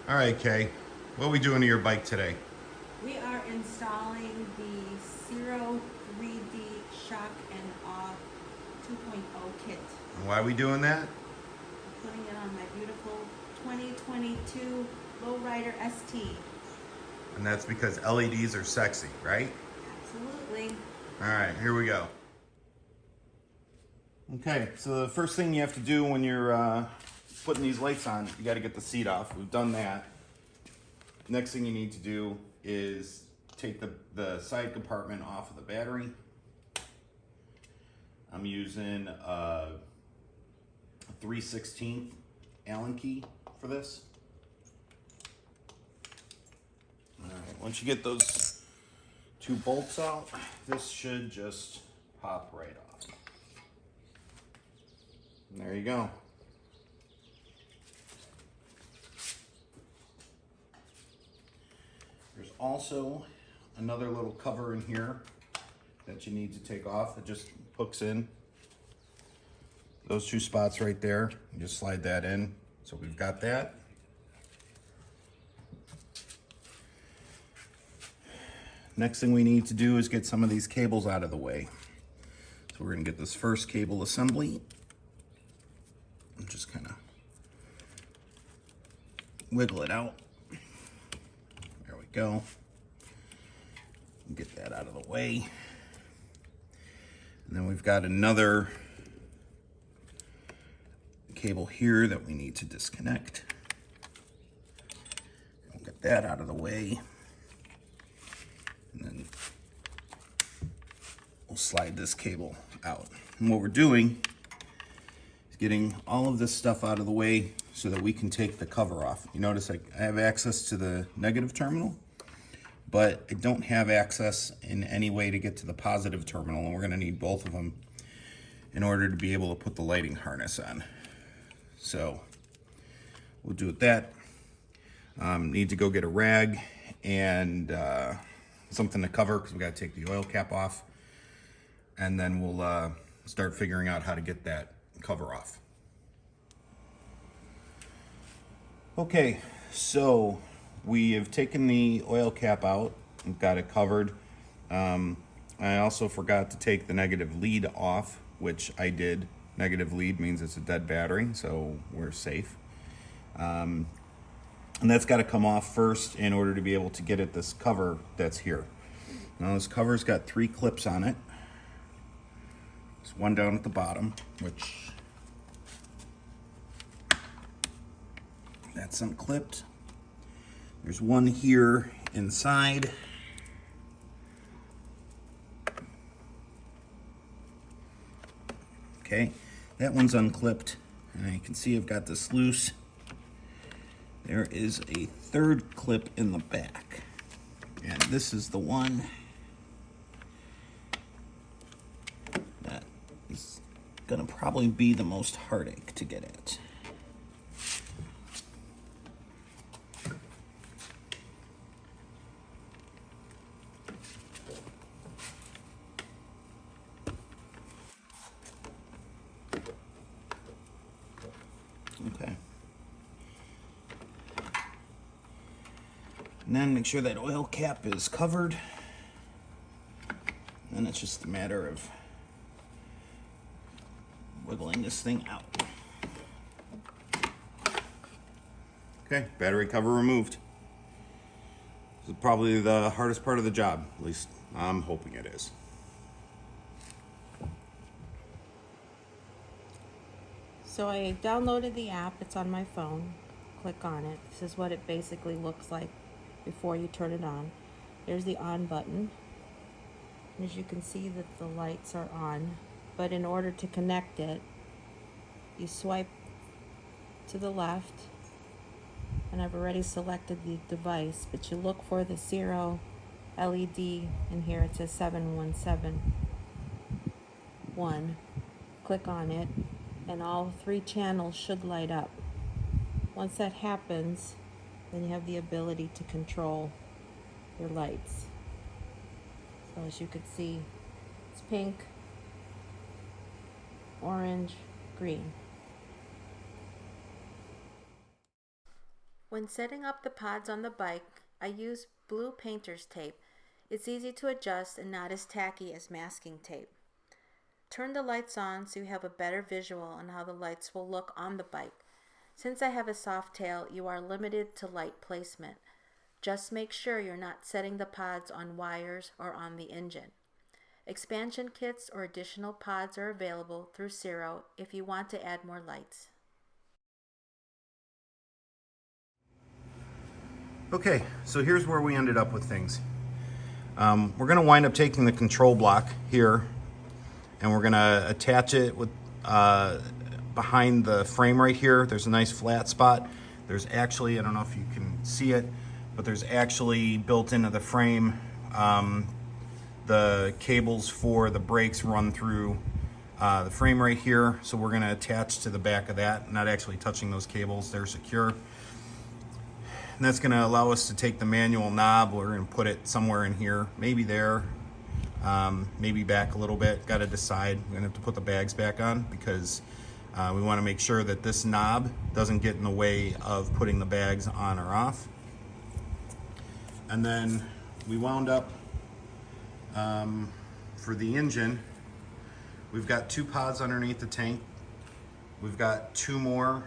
All right, Kay. What are we doing to your bike today? We are installing the Ciro 3D Shock and Awe 2.0 kit. And why are we doing that? I'm putting it on my beautiful 2022 Lowrider ST. And that's because LEDs are sexy, right? Absolutely. All right, here we go. Okay, so the first thing you have to do when you're putting these lights on, you got to get the seat off. We've done that. Next thing you need to do is take the side compartment off of the battery. I'm using a 3/16 Allen key for this. All right, once you get those two bolts out, this should just pop right off. And there you go. There's also another little cover in here that you need to take off. It just hooks in those two spots right there. You just slide that in. So we've got that. Next thing we need to do is get some of these cables out of the way. So we're gonna get this first cable assembly and just kind of wiggle it out. There we go. Get that out of the way. And then we've got another cable here that we need to disconnect. We'll get that out of the way. And then we'll slide this cable out. And what we're doing is getting all of this stuff out of the way so that we can take the cover off. You notice I have access to the negative terminal, but I don't have access in any way to get to the positive terminal, and we're gonna need both of them in order to be able to put the lighting harness on. So we'll do it that. Need to go get a rag and something to cover because we gotta take the oil cap off, and then we'll start figuring out how to get that cover off. Okay, so we have taken the oil cap out and got it covered. I also forgot to take the negative lead off, which I did. Negative lead means it's a dead battery, so we're safe. And that's got to come off first in order to be able to get at this cover that's here. Now this cover's got 3 clips on it. There's one down at the bottom, which that's unclipped. There's one here inside. Okay, that one's unclipped, and you can see I've got this loose. There is a third clip in the back, and this is the one that is gonna probably be the most heartache to get at. Okay. And then make sure that oil cap is covered. Then it's just a matter of wiggling this thing out. Okay, battery cover removed. This is probably the hardest part of the job. At least I'm hoping it is. So I downloaded the app. It's on my phone. Click on it. This is what it basically looks like before you turn it on. There's the on button. As you can see that the lights are on, but in order to connect it, you swipe to the left, and I've already selected the device, but you look for the Ciro LED in here. It says 7171. Click on it, and all 3 channels should light up. Once that happens, then you have the ability to control your lights. So as you can see, it's pink, orange, green. When setting up the pods on the bike, I use blue painter's tape. It's easy to adjust and not as tacky as masking tape. Turn the lights on so you have a better visual on how the lights will look on the bike. Since I have a soft tail, you are limited to light placement. Just make sure you're not setting the pods on wires or on the engine. Expansion kits or additional pods are available through Ciro if you want to add more lights. Okay, so here's where we ended up with things. We're going to wind up taking the control block here, and we're going to attach it with behind the frame right here. There's a nice flat spot. There's actually, I don't know if you can see it, but there's actually built into the frame the cables for the brakes run through the frame right here. So we're going to attach to the back of that, not actually touching those cables. They're secure. And that's going to allow us to take the manual knob. We're going to put it somewhere in here, maybe there, maybe back a little bit. Got to decide. We're going to have to put the bags back on because we want to make sure that this knob doesn't get in the way of putting the bags on or off. And then we wound up for the engine. We've got 2 pods underneath the tank. We've got 2 more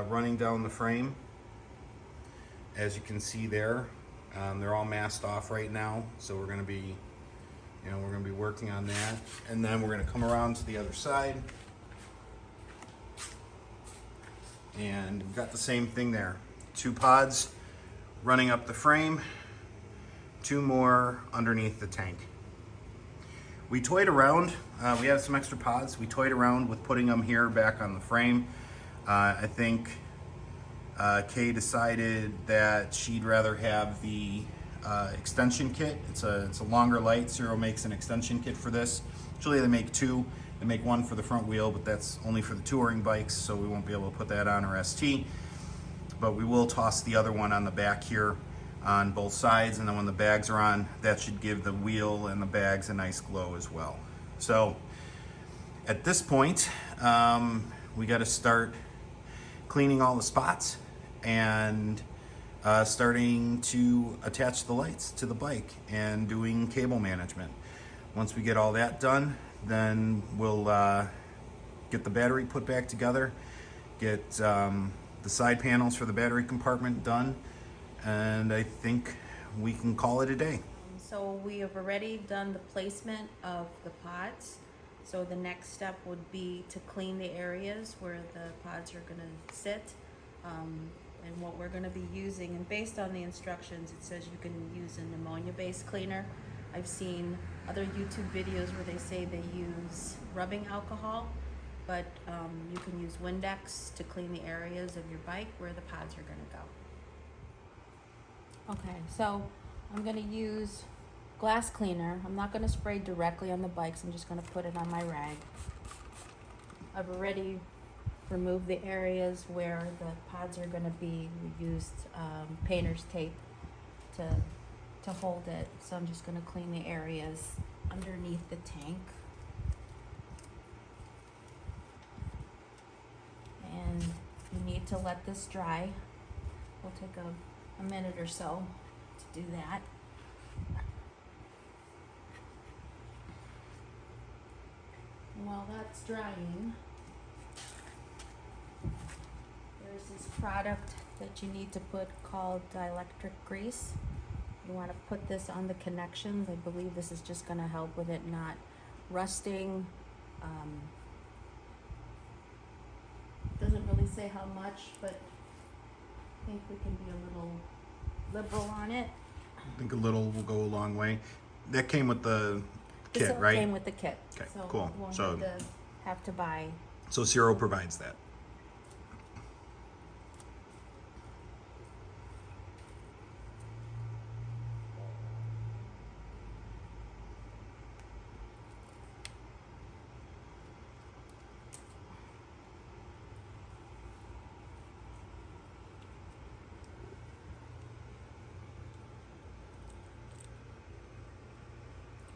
running down the frame. As you can see there, they're all masked off right now, so we're going to be, working on that. And then we're going to come around to the other side, and we've got the same thing there. 2 pods running up the frame, 2 more underneath the tank. We toyed around. We have some extra pods. We toyed around with putting them here back on the frame. I think Kay decided that she'd rather have the extension kit. It's a longer light. Ciro makes an extension kit for this. Usually they make 2. They make 1 for the front wheel, but that's only for the touring bikes, so we won't be able to put that on our ST. But we will toss the other one on the back here on both sides, and then when the bags are on, that should give the wheel and the bags a nice glow as well. So at this point, we got to start cleaning all the spots and starting to attach the lights to the bike and doing cable management. Once we get all that done, then we'll get the battery put back together, get the side panels for the battery compartment done, and I think we can call it a day. So we have already done the placement of the pods. So the next step would be to clean the areas where the pods are going to sit, and what we're going to be using. And based on the instructions, it says you can use an ammonia-based cleaner. I've seen other YouTube videos where they say they use rubbing alcohol, but you can use Windex to clean the areas of your bike where the pods are going to go. Okay, so I'm going to use glass cleaner. I'm not going to spray directly on the bikes. I'm just going to put it on my rag. I've already removed the areas where the pods are going to be. We used painter's tape to hold it. So I'm just going to clean the areas underneath the tank. And you need to let this dry. We'll take a minute or so to do that. While that's drying, there's this product that you need to put called dielectric grease. You want to put this on the connections. I believe this is just going to help with it not rusting. Doesn't really say how much, but I think we can be a little liberal on it. I think a little will go a long way. That came with the kit, This right? came with the kit. Okay, so cool. We won't So- have to buy. So Ciro provides that.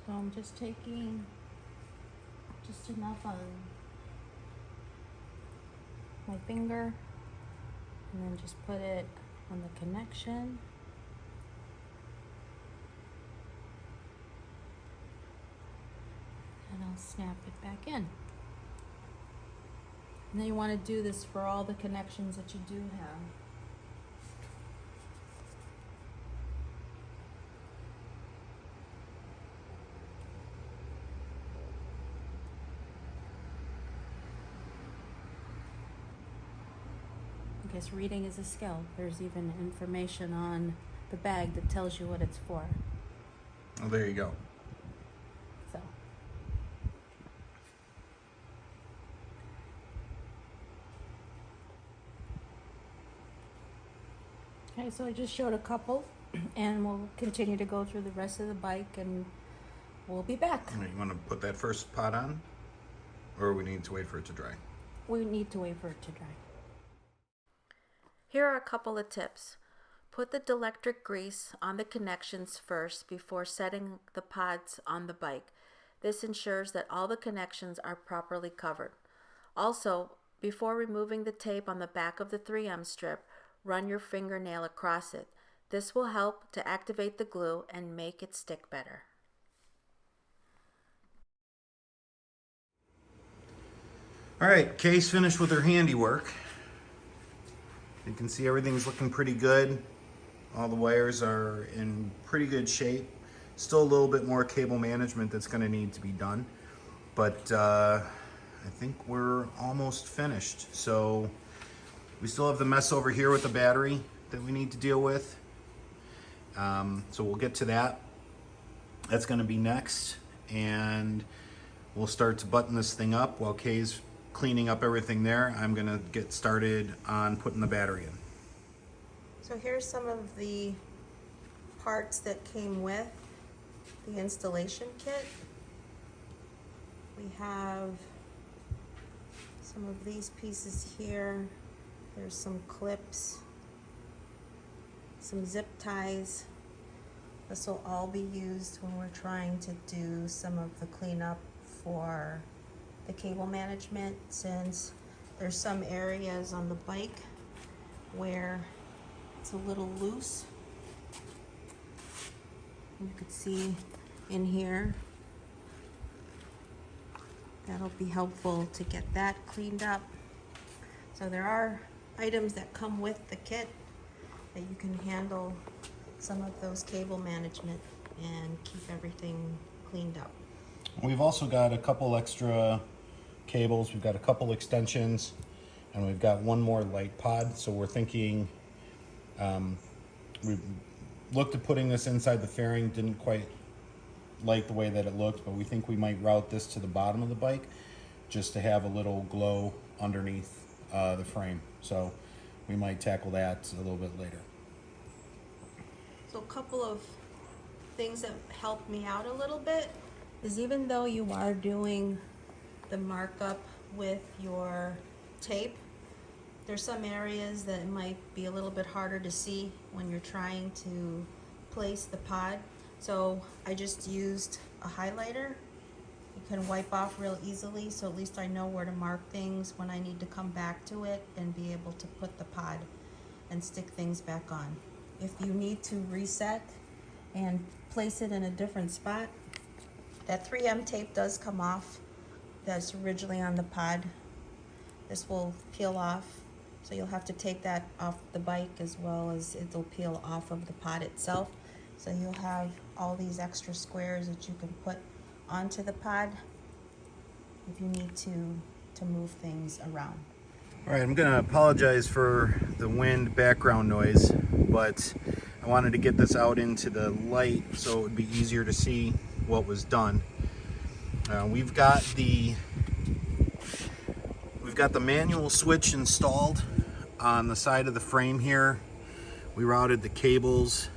So I'm just taking just enough on my finger and then just put it on the connection. And I'll snap it back in. And then you want to do this for all the connections that you do have. I guess reading is a skill. There's even information on the bag that tells you what it's for. Oh, there you go. So. Okay, so I just showed a couple, and we'll continue to go through the rest of the bike, and we'll be back. All right, you want to put that first pot on, or we need to wait for it to dry? We need to wait for it to dry. Here are a couple of tips. Put the dielectric grease on the connections first before setting the pods on the bike. This ensures that all the connections are properly covered. Also, before removing the tape on the back of the 3M strip, run your fingernail across it. This will help to activate the glue and make it stick better. All right, Kay's finished with her handiwork. You can see everything's looking pretty good. All the wires are in pretty good shape. Still a little bit more cable management that's going to need to be done, but I think we're almost finished. So we still have the mess over here with the battery that we need to deal with. So we'll get to that. That's going to be next, and we'll start to button this thing up while Kay's cleaning up everything there. I'm going to get started on putting the battery in. So here's some of the parts that came with the installation kit. We have some of these pieces here. There's some clips, some zip ties. This will all be used when we're trying to do some of the cleanup for the cable management, since there's some areas on the bike where it's a little loose. You could see in here. That'll be helpful to get that cleaned up. So there are items that come with the kit that you can handle some of those cable management and keep everything cleaned up. We've also got a couple extra cables. We've got a couple extensions, and we've got one more light pod. So we're thinking, we looked at putting this inside the fairing, didn't quite like the way that it looked, but we think we might route this to the bottom of the bike just to have a little glow underneath the frame. So we might tackle that a little bit later. So a couple of things that helped me out a little bit is, even though you are doing the markup with your tape, there's some areas that might be a little bit harder to see when you're trying to place the pod. So I just used a highlighter. You can wipe off real easily, so at least I know where to mark things when I need to come back to it and be able to put the pod and stick things back on. If you need to reset and place it in a different spot, that 3M tape does come off. That's originally on the pod. This will peel off, so you'll have to take that off the bike, as well as it'll peel off of the pod itself. So you'll have all these extra squares that you can put onto the pod if you need to move things around. All right, I'm going to apologize for the wind background noise, but I wanted to get this out into the light so it would be easier to see what was done. We've got the manual switch installed on the side of the frame here. We routed the cables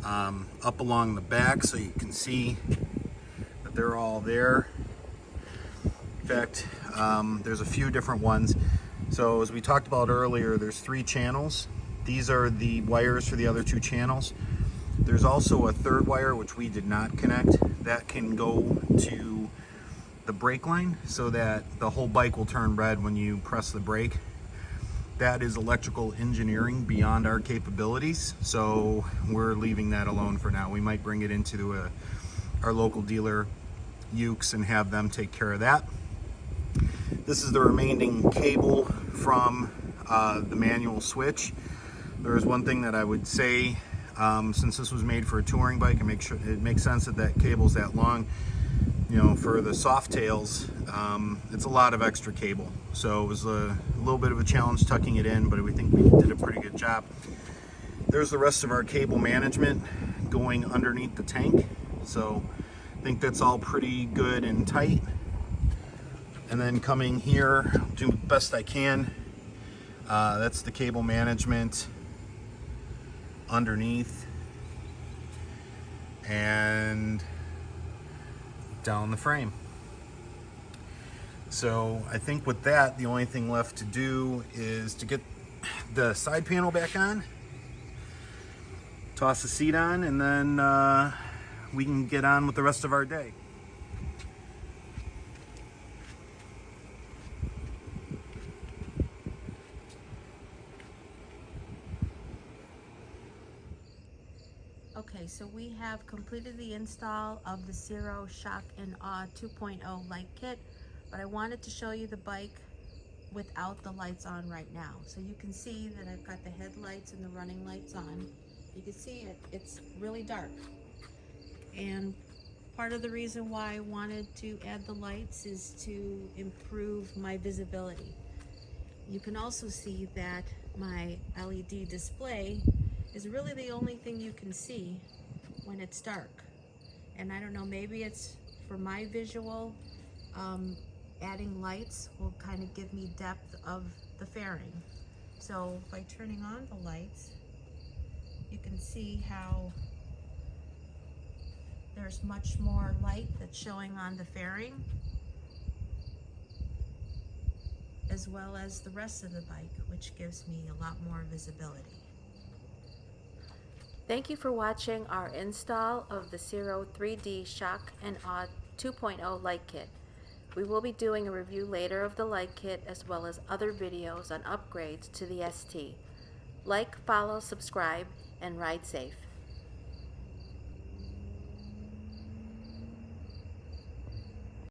up along the back so you can see that they're all there. In fact, there's a few different ones. So as we talked about earlier, there's 3 channels. These are the wires for the other 2 channels. There's also a third wire, which we did not connect, that can go to the brake line so that the whole bike will turn red when you press the brake. that is electrical engineering beyond our capabilities, so we're leaving that alone for now. We might bring it into our local dealer, Ukes, and have them take care of that. This is the remaining cable from the manual switch. There is one thing that I would say, since this was made for a touring bike, and make sure it makes sense that that cable's that long. You know, for the soft tails, it's a lot of extra cable. So it was a little bit of a challenge tucking it in, but we think we did a pretty good job. There's the rest of our cable management going underneath the tank. So I think that's all pretty good and tight. And then coming here, do the best I can. That's the cable management underneath. And down the frame. So I think with that, the only thing left to do is to get the side panel back on, toss the seat on, and then we can get on with the rest of our day. Okay, so we have completed the install of the Ciro Shock and Awe 2.0 light kit, but I wanted to show you the bike without the lights on right now. So you can see that I've got the headlights and the running lights on. You can see it's really dark. And part of the reason why I wanted to add the lights is to improve my visibility. You can also see that my LED display is really the only thing you can see when it's dark. And I don't know, maybe it's for my visual, adding lights will kind of give me depth of the fairing. So by turning on the lights, you can see how there's much more light that's showing on the fairing, as well as the rest of the bike, which gives me a lot more visibility. Thank you for watching our install of the Ciro 3D Shock and Awe 2.0 light kit. We will be doing a review later of the light kit, as well as other videos on upgrades to the ST. Like, follow, subscribe, and ride safe.